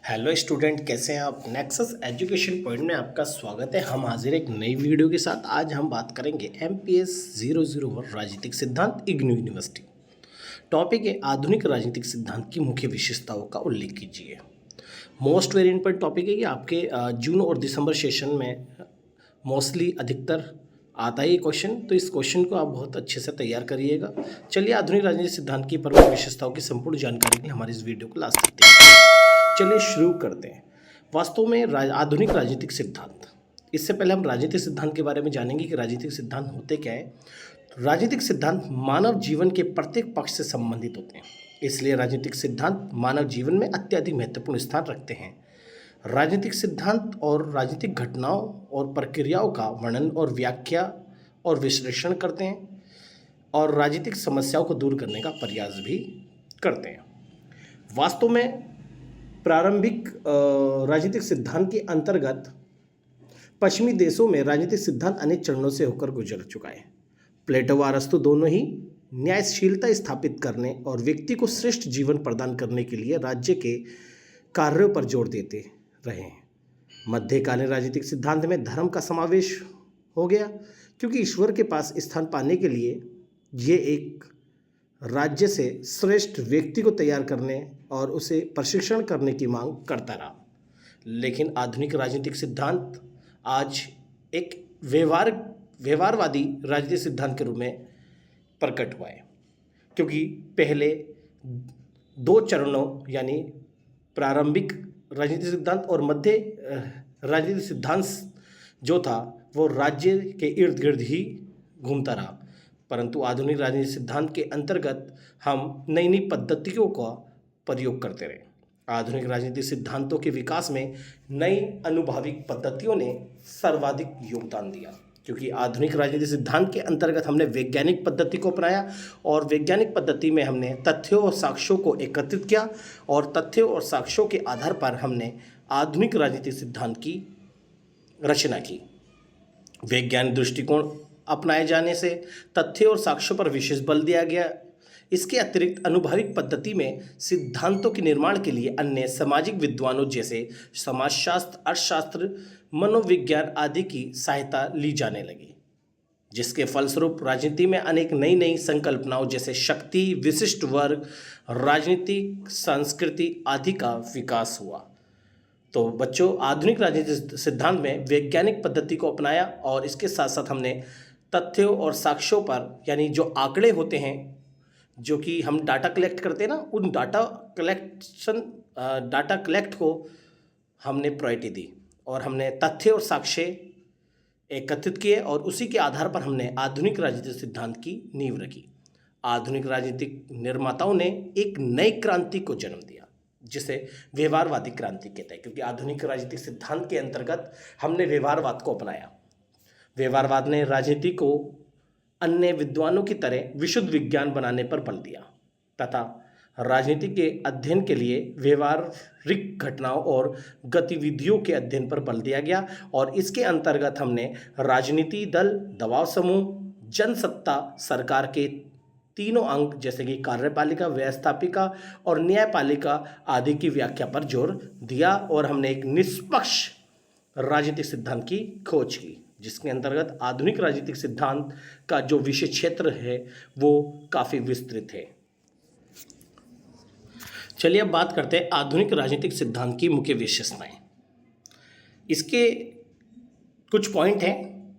Hello student, कैसे हैं आप। नेक्सस एजुकेशन पॉइंट में आपका स्वागत है। हम हाजिर एक नई वीडियो के साथ। आज हम बात करेंगे MPS 001 राजनीतिक सिद्धांत इग्नू यूनिवर्सिटी। टॉपिक है आधुनिक राजनीतिक सिद्धांत की मुख्य विशेषताओं का उल्लेख कीजिए। मोस्ट वेरी इंपॉर्टेंट टॉपिक है। ये आपके जून और दिसंबर सेशन में मोस्टली अधिकतर आता है ये क्वेश्चन, तो इस क्वेश्चन को आप बहुत अच्छे से तैयार करिएगा। चलिए आधुनिक राजनीतिक सिद्धांत की प्रमुख विशेषताओं की संपूर्ण जानकारी के लिए हमारे इस वीडियो को लास्ट तक देखिए। चलिए शुरू करते हैं। वास्तव में आधुनिक राजनीतिक सिद्धांत, इससे पहले हम राजनीतिक सिद्धांत के बारे में जानेंगे कि राजनीतिक सिद्धांत होते क्या है। राजनीतिक सिद्धांत मानव जीवन के प्रत्येक पक्ष से संबंधित होते हैं, इसलिए राजनीतिक सिद्धांत मानव जीवन में अत्यधिक महत्वपूर्ण स्थान रखते हैं। राजनीतिक सिद्धांत और राजनीतिक घटनाओं और प्रक्रियाओं का वर्णन और व्याख्या और विश्लेषण करते हैं और राजनीतिक समस्याओं को दूर करने का प्रयास भी करते हैं। वास्तव में प्रारंभिक राजनीतिक सिद्धांत के अंतर्गत पश्चिमी देशों में राजनीतिक सिद्धांत अनेक चरणों से होकर गुजर चुका है। प्लेटो व अरस्तु दोनों ही न्यायशीलता स्थापित करने और व्यक्ति को श्रेष्ठ जीवन प्रदान करने के लिए राज्य के कार्यों पर जोर देते रहे हैं। मध्यकालीन राजनीतिक सिद्धांत में धर्म का समावेश हो गया, क्योंकि ईश्वर के पास स्थान पाने के लिए ये एक राज्य से श्रेष्ठ व्यक्ति को तैयार करने और उसे प्रशिक्षण करने की मांग करता रहा। लेकिन आधुनिक राजनीतिक सिद्धांत आज एक व्यवहारवादी राजनीतिक सिद्धांत के रूप में प्रकट हुआ है, क्योंकि पहले दो चरणों यानी प्रारंभिक राजनीतिक सिद्धांत और मध्य राजनीतिक सिद्धांत जो था वो राज्य के इर्द गिर्द ही घूमता रहा, परंतु आधुनिक राजनीतिक सिद्धांत के अंतर्गत हम नई नई पद्धतियों का प्रयोग करते रहे। आधुनिक राजनीतिक सिद्धांतों के विकास में नई अनुभविक पद्धतियों ने सर्वाधिक योगदान दिया, क्योंकि आधुनिक राजनीतिक सिद्धांत के अंतर्गत हमने वैज्ञानिक पद्धति को अपनाया और वैज्ञानिक पद्धति में हमने तथ्यों और साक्ष्यों को एकत्रित किया और तथ्यों और साक्ष्यों के आधार पर हमने आधुनिक राजनीतिक सिद्धांत की रचना की। वैज्ञानिक दृष्टिकोण अपनाए जाने से तथ्यों और साक्ष्यों पर विशेष बल दिया गया। इसके अतिरिक्त अनुभविक पद्धति में सिद्धांतों के निर्माण के लिए अन्य सामाजिक विद्वानों जैसे समाजशास्त्र, अर्थशास्त्र, मनोविज्ञान आदि की सहायता ली जाने लगी, जिसके फलस्वरूप राजनीति में अनेक नई नई संकल्पनाओं जैसे शक्ति, विशिष्ट वर्ग, राजनीतिक संस्कृति आदि का विकास हुआ। तो बच्चों, आधुनिक राजनीतिक सिद्धांत में वैज्ञानिक पद्धति को अपनाया और इसके साथ साथ हमने तथ्यों और साक्ष्यों पर, यानी जो आंकड़े होते हैं, जो कि हम डाटा कलेक्ट करते हैं ना, उन डाटा कलेक्ट को हमने प्रायोरिटी दी और हमने तथ्य और साक्ष्य एकत्रित किए और उसी के आधार पर हमने आधुनिक राजनीतिक सिद्धांत की नींव रखी। आधुनिक राजनीतिक निर्माताओं ने एक नई क्रांति को जन्म दिया, जिसे व्यवहारवादी क्रांति कहते हैं, क्योंकि आधुनिक राजनीतिक सिद्धांत के अंतर्गत हमने व्यवहारवाद को अपनाया। व्यवहारवाद ने राजनीति को अन्य विद्वानों की तरह विशुद्ध विज्ञान बनाने पर बल दिया तथा राजनीति के अध्ययन के लिए व्यवहारिक घटनाओं और गतिविधियों के अध्ययन पर बल दिया गया और इसके अंतर्गत हमने राजनीति दल, दबाव समूह, जनसत्ता, सरकार के तीनों अंग जैसे कि कार्यपालिका, व्यवस्थापिका और न्यायपालिका आदि की व्याख्या पर जोर दिया और हमने एक निष्पक्ष राजनीतिक सिद्धांत की खोज की, जिसके अंतर्गत आधुनिक राजनीतिक सिद्धांत का जो विषय क्षेत्र है वो काफ़ी विस्तृत है। चलिए अब बात करते हैं आधुनिक राजनीतिक सिद्धांत की मुख्य विशेषताएं। इसके कुछ पॉइंट हैं,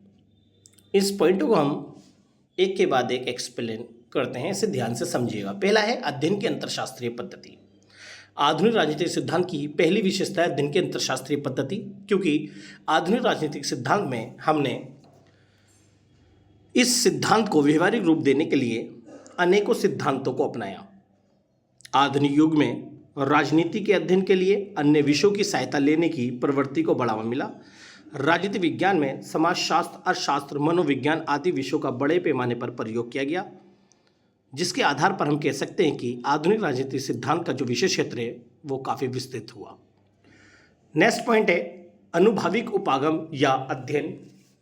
इस पॉइंटों को हम एक के बाद एक एक्सप्लेन करते हैं, इसे ध्यान से समझिएगा। पहला है अध्ययन की अंतरशास्त्रीय पद्धति। आधुनिक राजनीतिक सिद्धांत की पहली विशेषता है अध्ययन की अंतरशास्त्रीय पद्धति, क्योंकि आधुनिक राजनीतिक सिद्धांत में हमने इस सिद्धांत को व्यवहारिक रूप देने के लिए अनेकों सिद्धांतों को अपनाया। आधुनिक युग में राजनीति के अध्ययन के लिए अन्य विषयों की सहायता लेने की प्रवृत्ति को बढ़ावा मिला। राजनीति विज्ञान में समाजशास्त्र, अर्थशास्त्र, मनोविज्ञान आदि विषयों का बड़े पैमाने पर प्रयोग किया गया, जिसके आधार पर हम कह सकते हैं कि आधुनिक राजनीतिक सिद्धांत का जो विषय क्षेत्र है वो काफ़ी विस्तृत हुआ। नेक्स्ट पॉइंट है अनुभविक उपागम या अध्ययन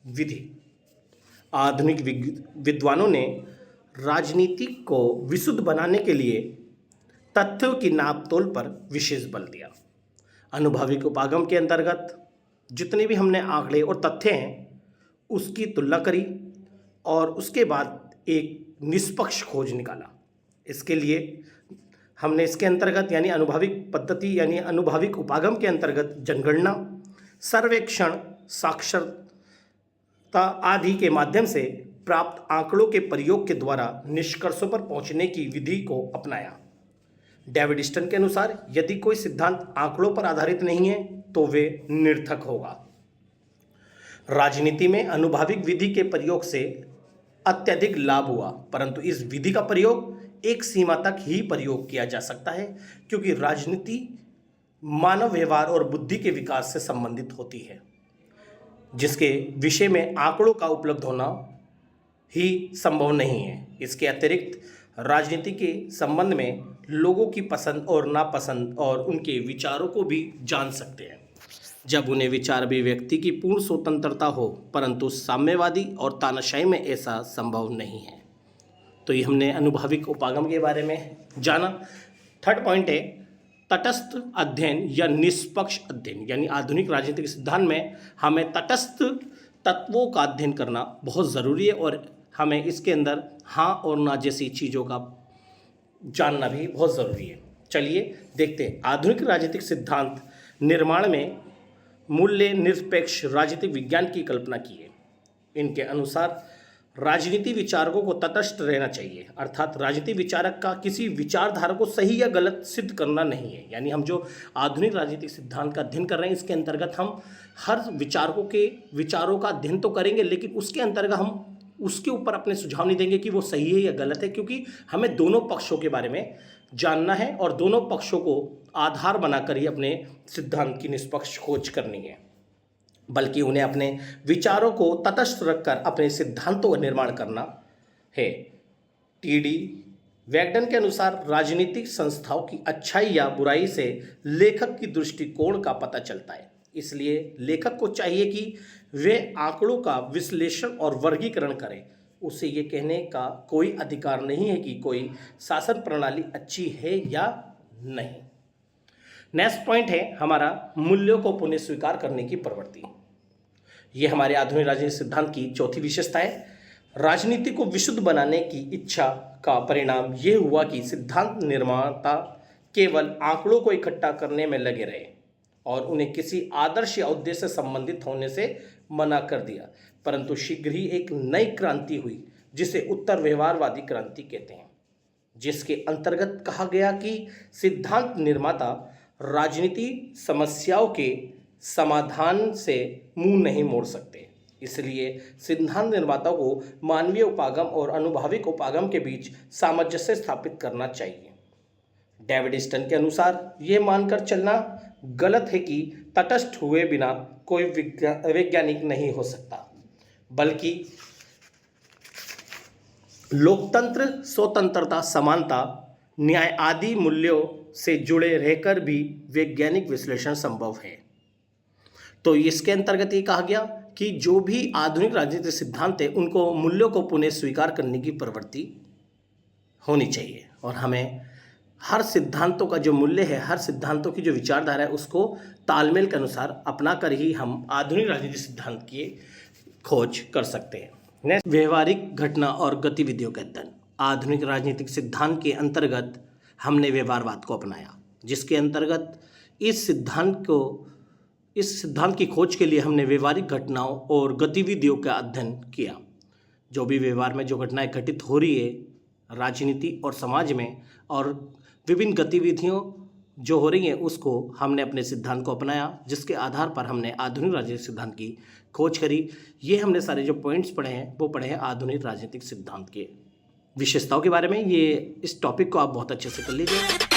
विधि। आधुनिक विद्वानों ने राजनीति को विशुद्ध बनाने के लिए तथ्यों की नापतोल पर विशेष बल दिया। अनुभाविक उपागम के अंतर्गत जितने भी हमने आंकड़े और तथ्य हैं उसकी तुलना करी और उसके बाद एक निष्पक्ष खोज निकाला। इसके लिए हमने इसके अंतर्गत यानी अनुभाविक पद्धति यानी अनुभाविक उपागम के अंतर्गत जनगणना, सर्वेक्षण, साक्षरता आदि के माध्यम से प्राप्त आंकड़ों के प्रयोग के द्वारा निष्कर्षों पर पहुंचने की विधि को अपनाया। डेविड स्टन के अनुसार यदि कोई सिद्धांत आंकड़ों पर आधारित नहीं है तो वे निरर्थक होगा। राजनीति में अनुभाविक विधि के प्रयोग से अत्यधिक लाभ हुआ, परंतु इस विधि का प्रयोग एक सीमा तक ही प्रयोग किया जा सकता है, क्योंकि राजनीति मानव व्यवहार और बुद्धि के विकास से संबंधित होती है, जिसके विषय में आंकड़ों का उपलब्ध होना ही संभव नहीं है। इसके अतिरिक्त राजनीति के संबंध में लोगों की पसंद और नापसंद और उनके विचारों को भी जान सकते हैं, जब उन्हें विचार अभिव्यक्ति की पूर्ण स्वतंत्रता हो, परंतु साम्यवादी और तानाशाही में ऐसा संभव नहीं है। तो ये हमने अनुभाविक उपागम के बारे में जाना। थर्ड पॉइंट है तटस्थ अध्ययन या निष्पक्ष अध्ययन, यानी आधुनिक राजनीतिक सिद्धांत में हमें तटस्थ तत्वों का अध्ययन करना बहुत ज़रूरी है और हमें इसके अंदर हाँ और ना जैसी चीज़ों का जानना भी बहुत ज़रूरी है। चलिए देखते हैं। आधुनिक राजनीतिक सिद्धांत निर्माण में मूल्य निरपेक्ष राजनीतिक विज्ञान की कल्पना की है। इनके अनुसार राजनीति विचारकों को तटस्थ रहना चाहिए, अर्थात राजनीति विचारक का किसी विचारधारा को सही या गलत सिद्ध करना नहीं है। यानी हम जो आधुनिक राजनीतिक सिद्धांत का अध्ययन कर रहे हैं, इसके अंतर्गत हम हर विचारकों के विचारों का अध्ययन तो करेंगे, लेकिन उसके अंतर्गत हम उसके ऊपर अपने सुझाव नहीं देंगे कि वो सही है या गलत है, क्योंकि हमें दोनों पक्षों के बारे में जानना है और दोनों पक्षों को आधार बनाकर ही अपने सिद्धांत की निष्पक्ष खोज करनी है, बल्कि उन्हें अपने विचारों को तटस्थ रखकर अपने सिद्धांतों का निर्माण करना है। टी.डी. वैगडन के अनुसार राजनीतिक संस्थाओं की अच्छाई या बुराई से लेखक की दृष्टिकोण का पता चलता है। इसलिए लेखक को चाहिए कि वे आंकड़ों का विश्लेषण और वर्गीकरण करें। उसे ये कहने का कोई अधिकार नहीं है कि कोई शासन प्रणाली अच्छी है या नहीं। नेक्स्ट पॉइंट है हमारा मूल्यों को पुनः स्वीकार करने की प्रवृत्ति। ये हमारे आधुनिक राजनीतिक सिद्धांत की चौथी विशेषता है। राजनीति को विशुद्ध बनाने की इच्छा का परिणाम ये हुआ कि सिद्धांत निर्माता केवल आंकड़ों को इकट्ठा करने में लगे रहे और उन्हें किसी आदर्श या उद्देश्य से संबंधित होने से मना कर दिया, परंतु शीघ्र ही एक नई क्रांति हुई जिसे उत्तर व्यवहारवादी क्रांति कहते हैं, जिसके अंतर्गत कहा गया कि सिद्धांत निर्माता राजनीति समस्याओं के समाधान से मुंह नहीं मोड़ सकते। इसलिए सिद्धांत निर्माताओं को मानवीय उपागम और अनुभाविक उपागम के बीच सामंजस्य स्थापित करना चाहिए। डेविड स्टन के अनुसार यह मानकर चलना गलत है कि तटस्थ हुए बिना कोई वैज्ञानिक नहीं हो सकता, बल्कि लोकतंत्र, स्वतंत्रता, समानता, न्याय आदि मूल्यों से जुड़े रहकर भी वैज्ञानिक विश्लेषण संभव है। तो इसके अंतर्गत ये कहा गया कि जो भी आधुनिक राजनीतिक सिद्धांत है उनको मूल्यों को पुनः स्वीकार करने की प्रवृत्ति होनी चाहिए और हमें हर सिद्धांतों का जो मूल्य है, हर सिद्धांतों की जो विचारधारा है, उसको तालमेल के अनुसार अपना कर ही हम आधुनिक राजनीतिक सिद्धांत की खोज कर सकते हैं। नेक्स्ट, व्यवहारिक घटना और गतिविधियों का अध्ययन। आधुनिक राजनीतिक सिद्धांत के अंतर्गत हमने व्यवहारवाद को अपनाया, जिसके अंतर्गत इस सिद्धांत की खोज के लिए हमने व्यवहारिक घटनाओं और गतिविधियों का अध्ययन किया। जो भी व्यवहार में जो घटनाएं घटित हो रही है राजनीति और समाज में और विभिन्न गतिविधियों जो हो रही हैं, उसको हमने अपने सिद्धांत को अपनाया, जिसके आधार पर हमने आधुनिक राजनीतिक सिद्धांत की खोज करी। ये हमने सारे जो पॉइंट्स पढ़े हैं वो पढ़े हैं आधुनिक राजनीतिक सिद्धांत के विशेषताओं के बारे में। ये इस टॉपिक को आप बहुत अच्छे से कर लीजिए।